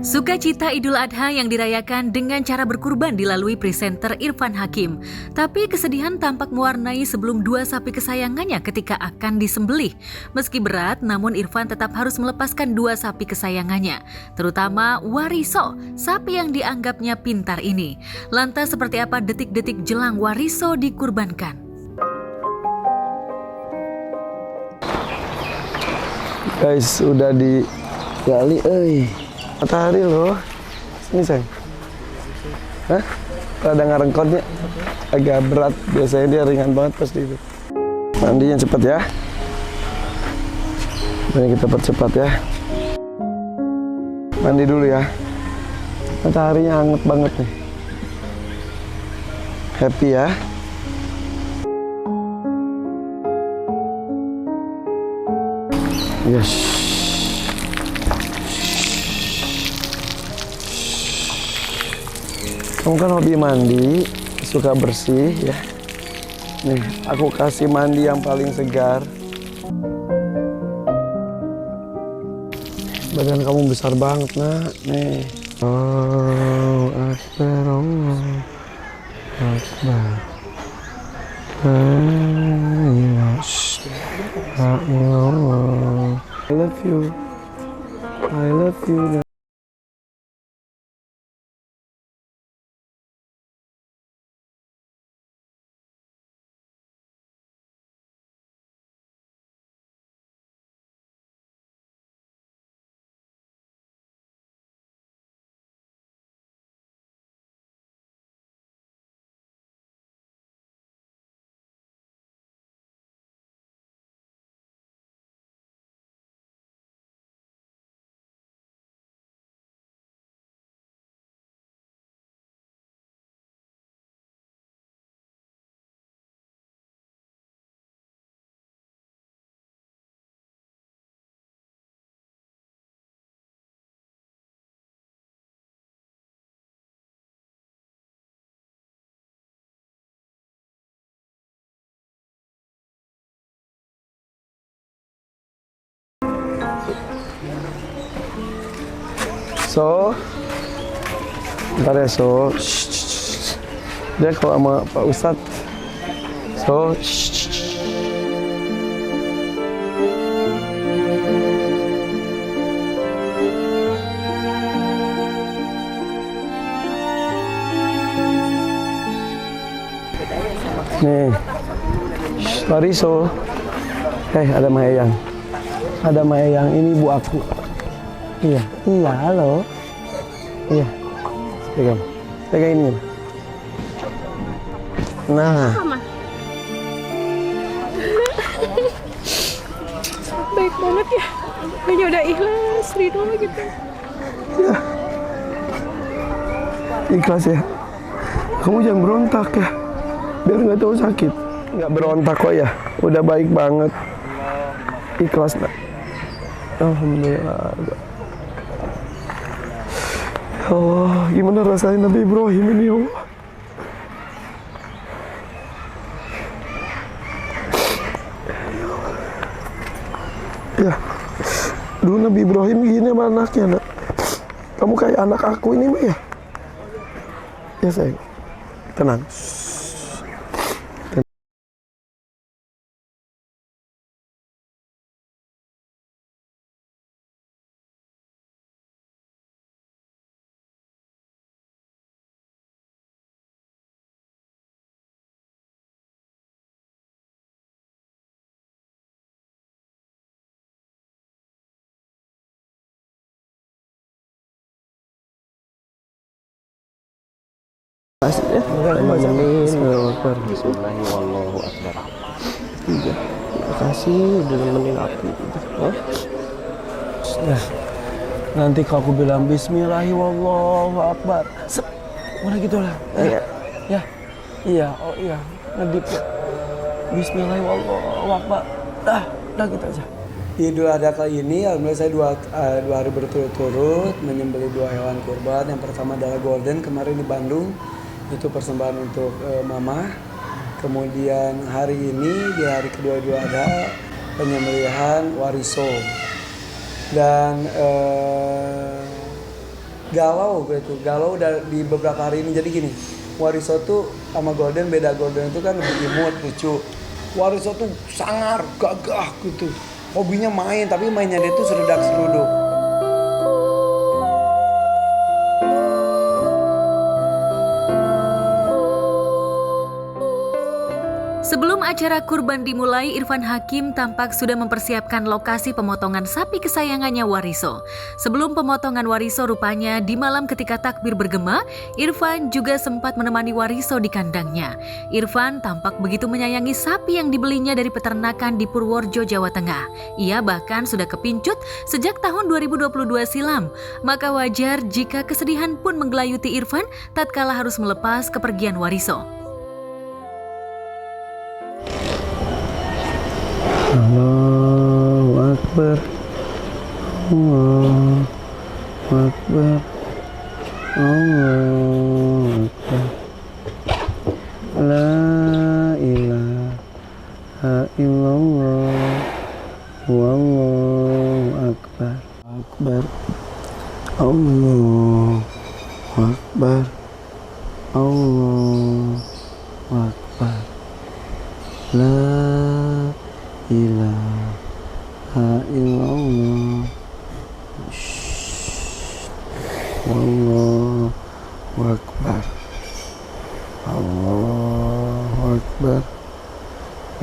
Sukacita Idul Adha yang dirayakan dengan cara berkurban dilalui presenter Irfan Hakim. Tapi kesedihan tampak mewarnai sebelum dua sapi kesayangannya ketika akan disembelih. Meski berat, namun Irfan tetap harus melepaskan dua sapi kesayangannya, terutama Wariso, sapi yang dianggapnya pintar ini. Lantas seperti apa detik-detik jelang Wariso dikurbankan? Guys, udah digali, matahari loh. Sini sayang. Hah? Ada ngarengkotnya, agak berat. Biasanya dia ringan banget pas itu. Mandinya cepat ya. Mari kita percepat ya. Mandi dulu ya. Mataharinya hangat banget nih. Happy ya. Yes. Kamu kan hobi mandi, suka bersih ya. Nih, aku kasih mandi yang paling segar. Badan kamu besar banget, Nak. Nih. Oh, Akbar, Allah. Akbar. I love you. I love you. So, bentar ya So. Dia kalau sama Pak Ustadz. So, nih, Wariso. Ada Mayang. Ada Mayang, ini ibu aku. Iya, halo. Iya, pegang ini. Nah, baik banget ya, kayaknya udah ikhlas, ridho gitu. ya, ikhlas ya. Kamu jangan berontak ya, biar nggak tahu sakit. Nggak berontak kok ya, udah baik banget. Ikhlas, Nak. Alhamdulillah. Allah, gimana rasanya Nabi Ibrahim ini, ya Allah? Ya, dulu Nabi Ibrahim gini sama anaknya, Nak. Kamu kayak anak aku ini, Mbak, ya? Ya, sayang. Tenang. Ya, Bismillahirrahmanirrahim. Terima kasih udah nemenin aku. Nah, nanti kalau aku bilang Bismillahirrahmanirrahim, mana gitu lah. Ya, iya, oh iya, ngedip ya. Bismillahirrahmanirrahim. Dah gitu aja. Di Idul Adha kali ini, alhamdulillah saya dua hari berturut-turut menyembelih dua hewan kurban. Yang pertama adalah golden, kemarin di Bandung. Itu persembahan untuk mama. Kemudian hari ini di hari kedua Idul Adha penyembelihan Wariso. Dan galau gue tuh, galau udah di beberapa hari ini. Jadi gini, Wariso tuh sama Golden beda. Golden itu kan lebih imut, lucu. Wariso tuh sangar, gagah gitu. Hobinya main, tapi mainnya dia tuh seredak seruduk. Sebelum acara kurban dimulai, Irfan Hakim tampak sudah mempersiapkan lokasi pemotongan sapi kesayangannya Wariso. Sebelum pemotongan Wariso, rupanya di malam ketika takbir bergema, Irfan juga sempat menemani Wariso di kandangnya. Irfan tampak begitu menyayangi sapi yang dibelinya dari peternakan di Purworejo, Jawa Tengah. Ia bahkan sudah kepincut sejak tahun 2022 silam. Maka wajar jika kesedihan pun menggelayuti Irfan tatkala harus melepas kepergian Wariso. Allahu Akbar, Allahu Akbar, Allahu Akbar, La ilaha illallah, Wallahu Akbar, Akbar, Allahu Akbar, Allahu Akbar, La ilaha illallah, Wallahu Akbar, Allahu Akbar,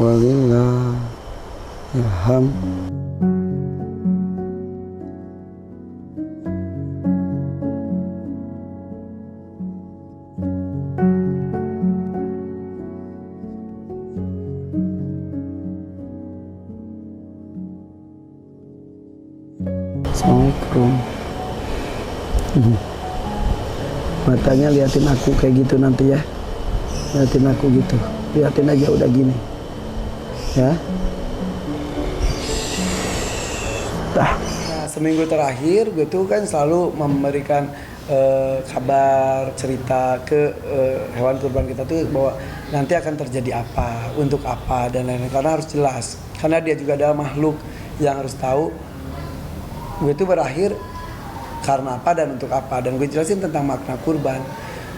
walillahil hamd. Assalamualaikum. Matanya liatin aku kayak gitu nanti ya. Liatin aku gitu. Liatin aja udah gini. Ya. Nah, seminggu terakhir gue tuh kan selalu memberikan kabar, cerita ke hewan kurban kita tuh bahwa nanti akan terjadi apa, untuk apa dan lain-lain, karena harus jelas. Karena dia juga adalah makhluk yang harus tahu gue itu berakhir karena apa dan untuk apa, dan gue jelasin tentang makna kurban.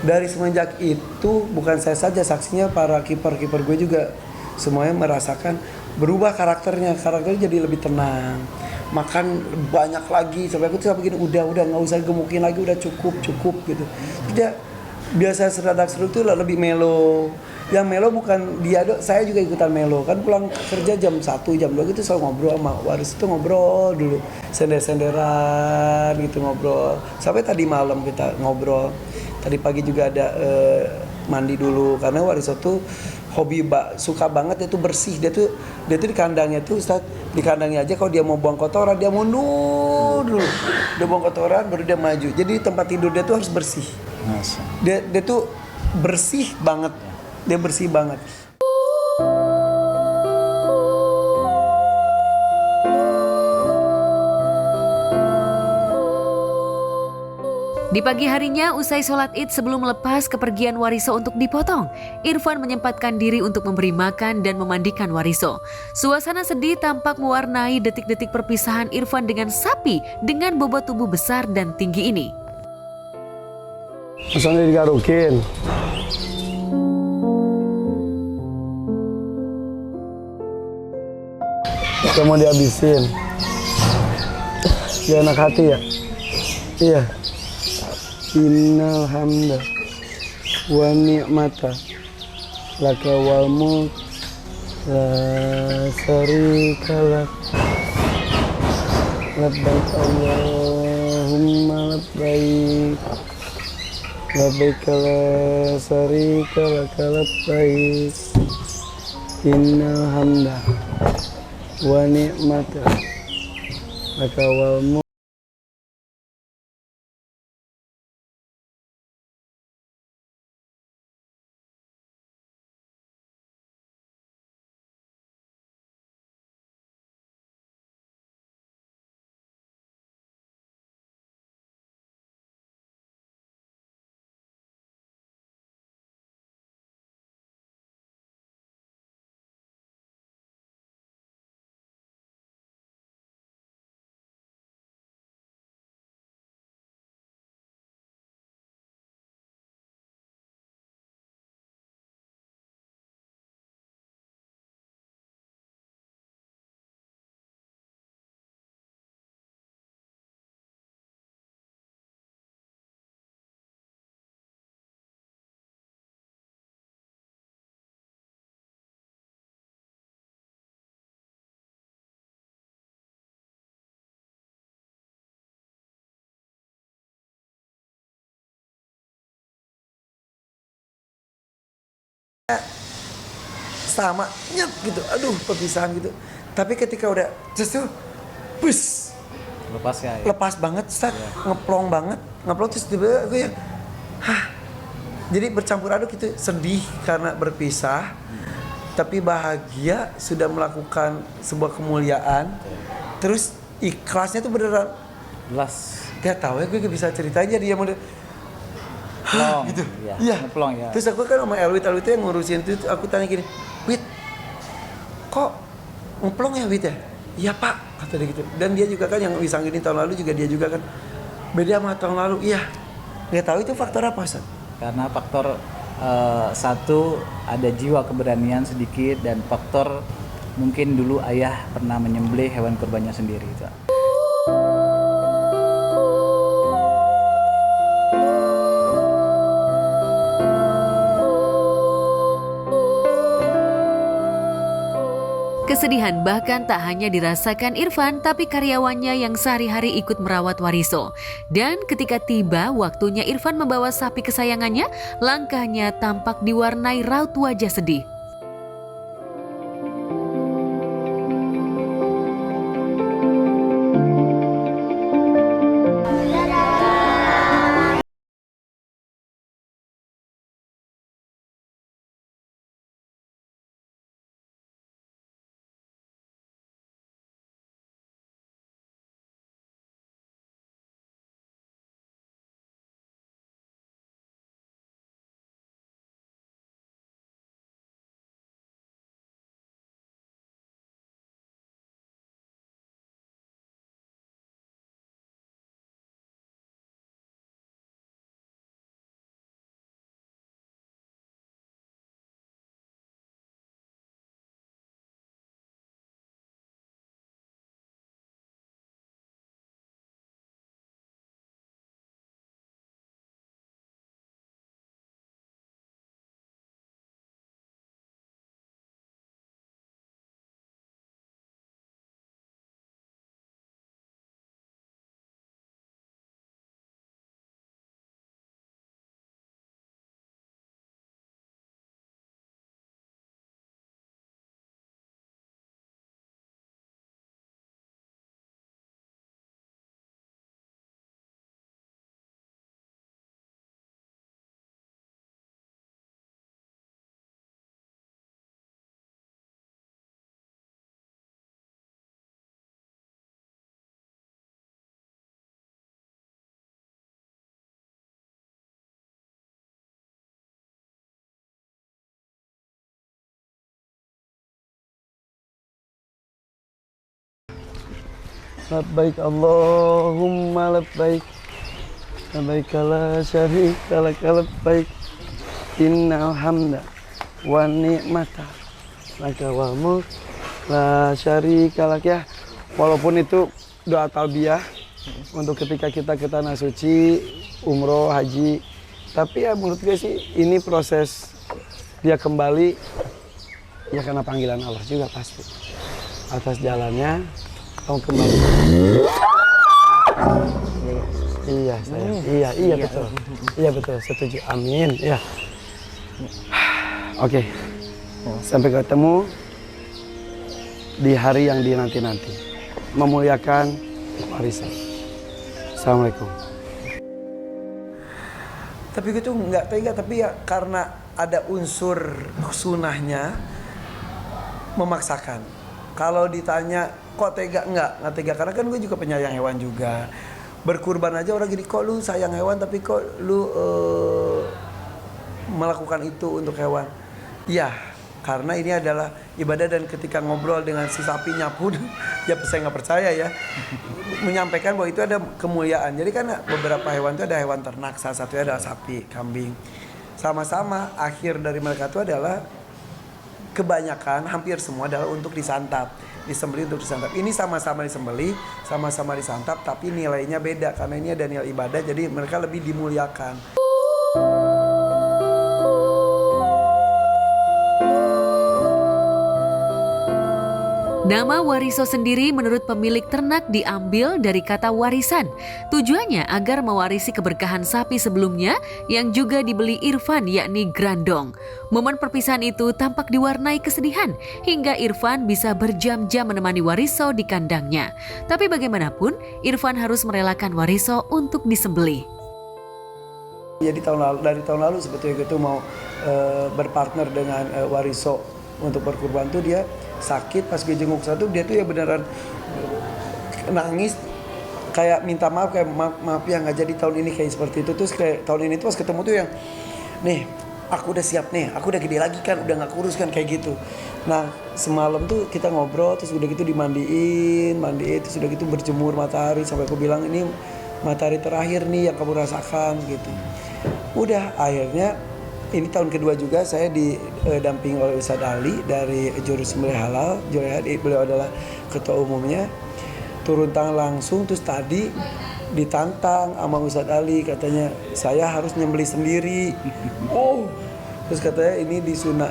Dari semenjak itu bukan saya saja saksinya, para kiper-kiper gue juga semuanya merasakan berubah karakternya jadi lebih tenang, makan banyak lagi, sampai aku tuh sampai gini, udah nggak usah gemukin lagi, udah cukup gitu. Tidak, biasa seradak seru tuh lebih melo. Yang melo bukan dia, saya juga ikutan melo. Kan pulang kerja jam 1, jam 2 gitu selalu ngobrol sama Waris, itu ngobrol dulu. Sender-senderan gitu ngobrol. Sampai tadi malam kita ngobrol. Tadi pagi juga ada mandi dulu, karena Waris tuh hobi suka banget, dia tuh bersih. Dia tuh di kandangnya tuh, Ustaz, di kandangnya aja kalau dia mau buang kotoran dia mundur dulu. Dia buang kotoran baru dia maju. Jadi tempat tidur dia tuh harus bersih. Dia tuh bersih banget. Dia bersih banget. Di pagi harinya, usai sholat Id sebelum melepas kepergian Wariso untuk dipotong, Irfan menyempatkan diri untuk memberi makan dan memandikan Wariso. Suasana sedih tampak mewarnai detik-detik perpisahan Irfan dengan sapi dengan bobot tubuh besar dan tinggi ini. Misalnya digarukin. Kita mau dihabisin. Dia enak hati ya? Iya. Innal hamda wa ni'mata laka wal mulk la syarika lak. Labbaik Allahumma labbaik. Labbaik la syarika laka labbaik. Innal hamda wa ni'mata laka wal mulk. sama nyet gitu, aduh perpisahan gitu. Tapi ketika udah justru bus Lepas ya. lepas banget, ngeplong banget, terus tiba-tiba aku ya, jadi bercampur aduk gitu, sedih karena berpisah, tapi bahagia sudah melakukan sebuah kemuliaan, terus ikhlasnya tuh beneran, Jelas. gak tahu ya gue gak bisa ceritanya dia model, Plong. gitu, Iya. iya, Ngeplong ya. terus aku kan sama Elwit itu yang ngurusin itu, aku tanya gini, Wit, kok ngeplong ya Wit ya? Iya Pak, kata dia gitu. Dan dia juga kan yang Wisang ini tahun lalu juga dia juga kan beda sama tahun lalu. Iya, nggak tahu itu faktor apa Ustaz? Karena faktor satu ada jiwa keberanian sedikit, dan faktor mungkin dulu ayah pernah menyembelih hewan kurbannya sendiri itu. Kesedihan bahkan tak hanya dirasakan Irfan, tapi karyawannya yang sehari-hari ikut merawat Wariso. Dan ketika tiba waktunya Irfan membawa sapi kesayangannya, langkahnya tampak diwarnai raut wajah sedih. Labbaik Allahumma labbaik, labbaik la syarika lak labbaik, innal hamda wa ni'mata laka wal mulk la syarika lak ya. Walaupun itu doa talbiyah untuk ketika kita ke tanah suci, umroh, haji, tapi ya menurut gue sih ini proses dia kembali ya karena panggilan Allah juga pasti. Atas jalannya kamu kembali. Iya sayang, iya betul, iya betul, setuju, amin, ya. Oke, sampai ketemu di hari yang dinanti-nanti, memuliakan warisan. Assalamualaikum. Tapi gitu nggak tega, tapi ya karena ada unsur sunahnya memaksakan. Kalau ditanya kok tega, nggak tega karena kan gue juga penyayang hewan juga. Berkurban aja orang gini, kok lu sayang hewan tapi kok lu melakukan itu untuk hewan. Ya karena ini adalah ibadah, dan ketika ngobrol dengan si sapinya pun ya saya nggak percaya ya menyampaikan bahwa itu ada kemuliaan. Jadi kan beberapa hewan itu ada hewan ternak, salah satunya adalah sapi, kambing. Sama-sama akhir dari mereka itu adalah kebanyakan, hampir semua adalah untuk disantap, disembelih untuk disantap. Ini sama-sama disembelih, sama-sama disantap, tapi nilainya beda karena ini ada nilai ibadah, jadi mereka lebih dimuliakan. Nama Wariso sendiri menurut pemilik ternak diambil dari kata warisan. Tujuannya agar mewarisi keberkahan sapi sebelumnya yang juga dibeli Irfan yakni Grandong. Momen perpisahan itu tampak diwarnai kesedihan hingga Irfan bisa berjam-jam menemani Wariso di kandangnya. Tapi bagaimanapun Irfan harus merelakan Wariso untuk disembelih. Jadi dari tahun lalu sebetulnya itu mau berpartner dengan Wariso untuk berkurban tuh dia sakit pas gue jenguk satu dia tuh ya beneran nangis kayak minta maaf kayak maaf ya nggak jadi tahun ini kayak seperti itu. Terus kayak tahun ini tuh pas ketemu tuh yang nih aku udah siap nih, aku udah gede lagi kan, udah nggak kurus kan kayak gitu. Nah semalam tuh kita ngobrol terus udah gitu dimandiin terus udah gitu berjemur matahari sampai aku bilang ini matahari terakhir nih yang kamu rasakan gitu. Udah akhirnya ini tahun kedua juga saya didampingi oleh Ustadz Ali dari Jurus Sembelih Halal. Beliau adalah ketua umumnya. Turun tangan langsung terus tadi ditantang sama Ustadz Ali katanya saya harus nyembelih sendiri. Oh, terus katanya ini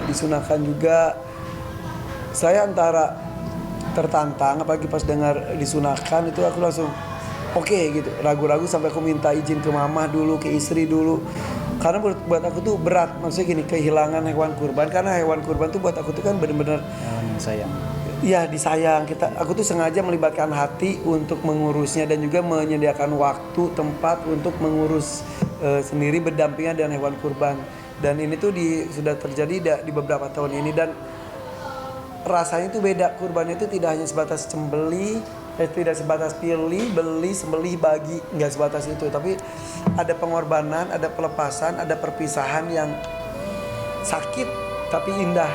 disunahkan juga. Saya antara tertantang apalagi pas dengar disunahkan itu aku langsung oke gitu. Ragu-ragu sampai aku minta izin ke mama dulu, ke istri dulu. Karena buat aku tuh berat, maksudnya gini, kehilangan hewan kurban. Karena hewan kurban tuh buat aku tuh kan benar-benar sayang. Iya disayang. Aku tuh sengaja melibatkan hati untuk mengurusnya dan juga menyediakan waktu, tempat untuk mengurus sendiri berdampingan dengan hewan kurban. Dan ini tuh sudah terjadi di beberapa tahun ini dan rasanya tuh beda. Kurbannya itu tidak hanya sebatas tidak sebatas pilih, beli, sembelih, bagi, nggak sebatas itu. Tapi ada pengorbanan, ada pelepasan, ada perpisahan yang sakit tapi indah.